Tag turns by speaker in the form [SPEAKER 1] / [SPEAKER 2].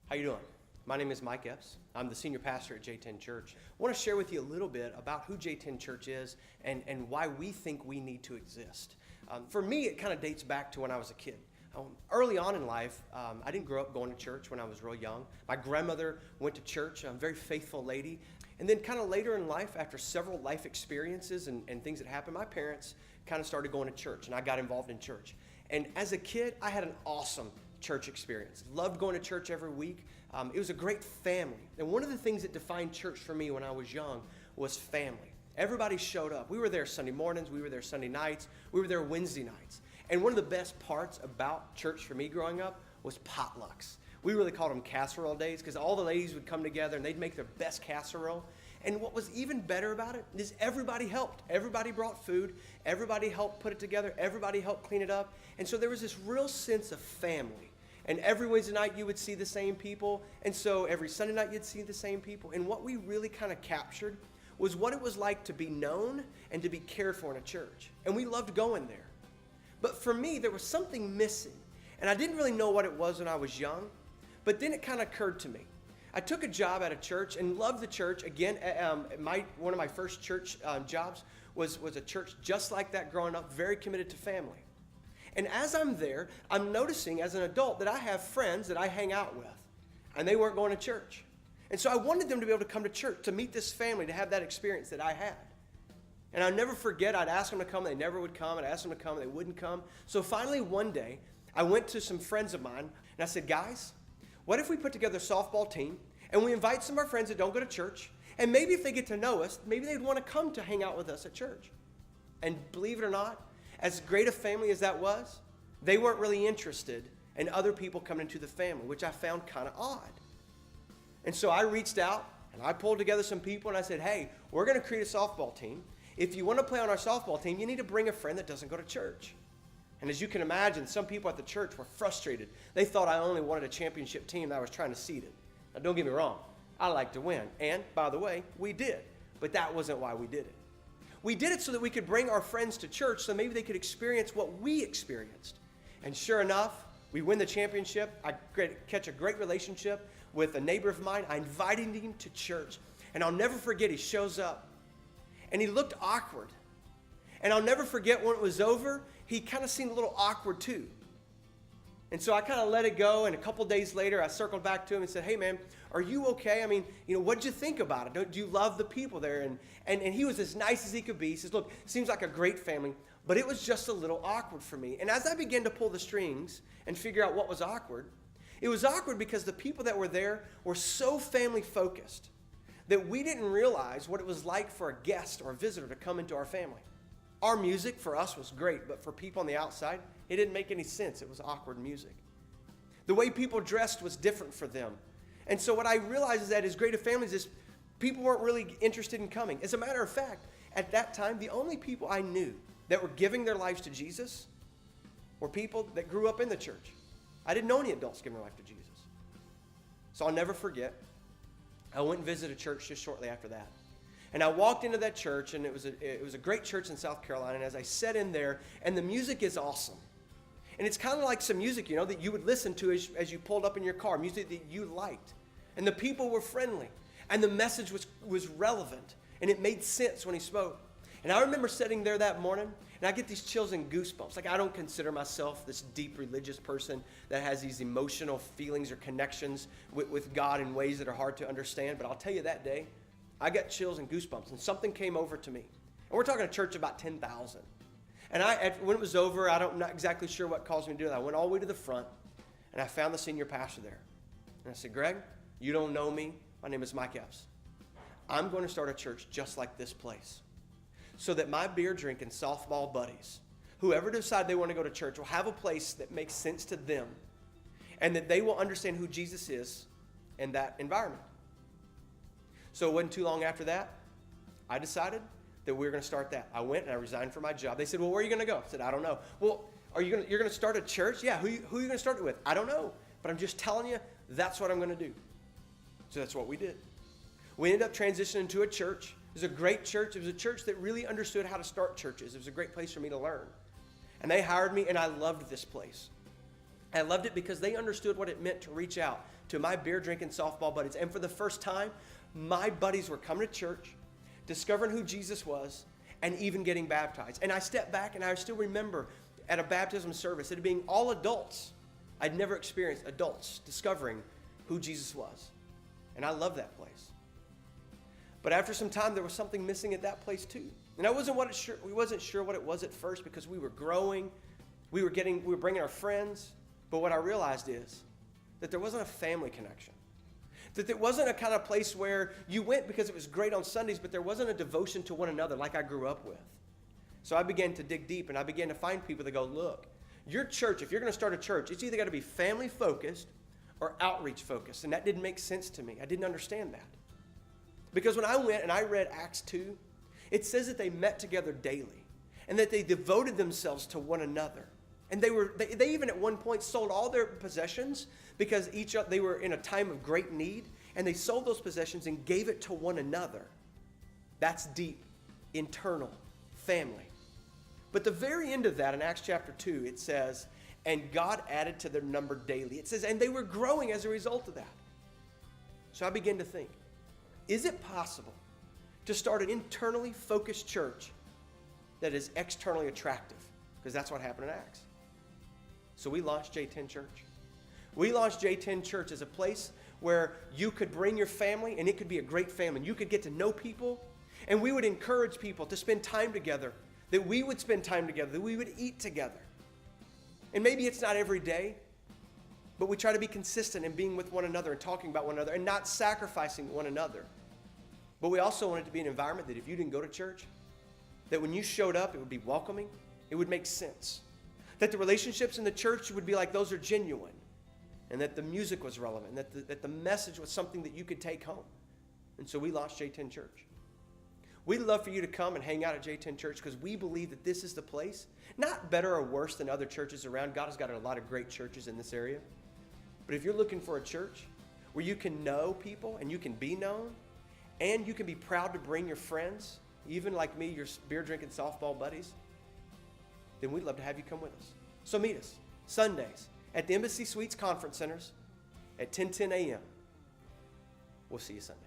[SPEAKER 1] How you doing? My name is Mike Epps. I'm the senior pastor at J10 Church. I want to share with you a little bit about who J10 Church is and why we think we need to exist. For me, it kind of dates back to when I was a kid. Early on in life, I didn't grow up going to church when I was real young. My grandmother went to church, a very faithful lady. And then kind of later in life, after several life experiences and things that happened, my parents kind of started going to church, and I got involved in church. And as a kid, I had an awesome church experience. Loved going to church every week. It was a great family. And one of the things that defined church for me when I was young was family. Everybody showed up. We were there Sunday mornings. We were there Sunday nights. We were there Wednesday nights. And one of the best parts about church for me growing up was potlucks. We really called them casserole days because all the ladies would come together and they'd make their best casserole. And what was even better about it is everybody helped. Everybody brought food. Everybody helped put it together. Everybody helped clean it up. And so there was this real sense of family. And every Wednesday night you would see the same people. And so every Sunday night you'd see the same people. And what we really kind of captured was what it was like to be known and to be cared for in a church. And we loved going there. But for me, there was something missing. And I didn't really know what it was when I was young. But then it kind of occurred to me. I took a job at a church and loved the church. Again, one of my first church jobs was a church just like that growing up, very committed to family. And as I'm there, I'm noticing as an adult that I have friends that I hang out with, and they weren't going to church. And so I wanted them to be able to come to church, to meet this family, to have that experience that I had. And I'll never forget, I'd ask them to come, they never would come. I'd ask them to come, they wouldn't come. So finally one day, I went to some friends of mine, and I said, guys, what if we put together a softball team, and we invite some of our friends that don't go to church, and maybe if they get to know us, maybe they'd want to come to hang out with us at church. And believe it or not, as great a family as that was, they weren't really interested in other people coming into the family, which I found kind of odd. And so I reached out, and I pulled together some people, and I said, hey, we're going to create a softball team. If you want to play on our softball team, you need to bring a friend that doesn't go to church. And as you can imagine, some people at the church were frustrated. They thought I only wanted a championship team that I was trying to seed it. Now, don't get me wrong. I like to win. And, by the way, we did. But that wasn't why we did it. We did it so that we could bring our friends to church so maybe they could experience what we experienced. And sure enough, we win the championship. I catch a great relationship with a neighbor of mine. I invited him to church. And I'll never forget, he shows up. And he looked awkward. And I'll never forget when it was over, he kind of seemed a little awkward too. And so I kind of let it go, and a couple days later, I circled back to him and said, hey, man, are you okay? I mean, what'd you think about it? Do you love the people there? And he was as nice as he could be. He says, look, seems like a great family, but it was just a little awkward for me. And as I began to pull the strings and figure out what was awkward, it was awkward because the people that were there were so family-focused that we didn't realize what it was like for a guest or a visitor to come into our family. Our music for us was great, but for people on the outside, it didn't make any sense. It was awkward music. The way people dressed was different for them. And so what I realized is that as great of families is people weren't really interested in coming. As a matter of fact, at that time, the only people I knew that were giving their lives to Jesus were people that grew up in the church. I didn't know any adults giving their life to Jesus. So I'll never forget, I went and visited a church just shortly after that. And I walked into that church, and it was a great church in South Carolina. And as I sat in there, and the music is awesome. And it's kind of like some music, that you would listen to as you pulled up in your car, music that you liked. And the people were friendly. And the message was relevant. And it made sense when he spoke. And I remember sitting there that morning, and I get these chills and goosebumps. Like, I don't consider myself this deep religious person that has these emotional feelings or connections with God in ways that are hard to understand. But I'll tell you that day, I got chills and goosebumps, and something came over to me. And we're talking a church of about 10,000. And when it was over, I'm not exactly sure what caused me to do that. I went all the way to the front, and I found the senior pastor there. And I said, Greg, you don't know me. My name is Mike Epps. I'm going to start a church just like this place so that my beer drinking softball buddies, whoever decide they want to go to church, will have a place that makes sense to them and that they will understand who Jesus is in that environment. So it wasn't too long after that, I decided that we were going to start that. I went and I resigned from my job. They said, well, where are you going to go? I said, I don't know. Well, you're going to start a church? Yeah, who are you going to start it with? I don't know. But I'm just telling you, that's what I'm going to do. So that's what we did. We ended up transitioning to a church. It was a great church. It was a church that really understood how to start churches. It was a great place for me to learn. And they hired me, and I loved this place. I loved it because they understood what it meant to reach out to my beer drinking softball buddies. And for the first time, my buddies were coming to church, discovering who Jesus was, and even getting baptized. And I stepped back and I still remember at a baptism service, it being all adults. I'd never experienced adults discovering who Jesus was. And I love that place. But after some time, there was something missing at that place too. And we wasn't sure what it was at first because we were growing. We were bringing our friends. But what I realized is that there wasn't a family connection. That it wasn't a kind of place where you went because it was great on Sundays, but there wasn't a devotion to one another like I grew up with. So I began to dig deep, and I began to find people that go, look, your church, if you're going to start a church, it's either got to be family focused or outreach focused. And that didn't make sense to me. I didn't understand that. Because when I went and I read Acts 2, it says that they met together daily and that they devoted themselves to one another. And they even at one point sold all their possessions because they were in a time of great need, and they sold those possessions and gave it to one another. That's deep, internal, family. But the very end of that in Acts chapter 2, it says, and God added to their number daily. It says, and they were growing as a result of that. So I began to think, is it possible to start an internally focused church that is externally attractive? Because that's what happened in Acts. So we launched J10 Church. We launched J10 Church as a place where you could bring your family, and it could be a great family. You could get to know people, and we would encourage people to spend time together, that we would spend time together, that we would eat together. And maybe it's not every day, but we try to be consistent in being with one another and talking about one another and not sacrificing one another. But we also want it to be an environment that if you didn't go to church, that when you showed up, it would be welcoming, it would make sense. That the relationships in the church would be like those are genuine, and that the music was relevant, and that the message was something that you could take home. And so we launched J10 Church. We'd love for you to come and hang out at J10 Church because we believe that this is the place, not better or worse than other churches around. God has got a lot of great churches in this area. But if you're looking for a church where you can know people and you can be known, and you can be proud to bring your friends, even like me, your beer drinking softball buddies, then we'd love to have you come with us. So meet us Sundays at the Embassy Suites Conference Centers at 10:10 a.m. We'll see you Sunday.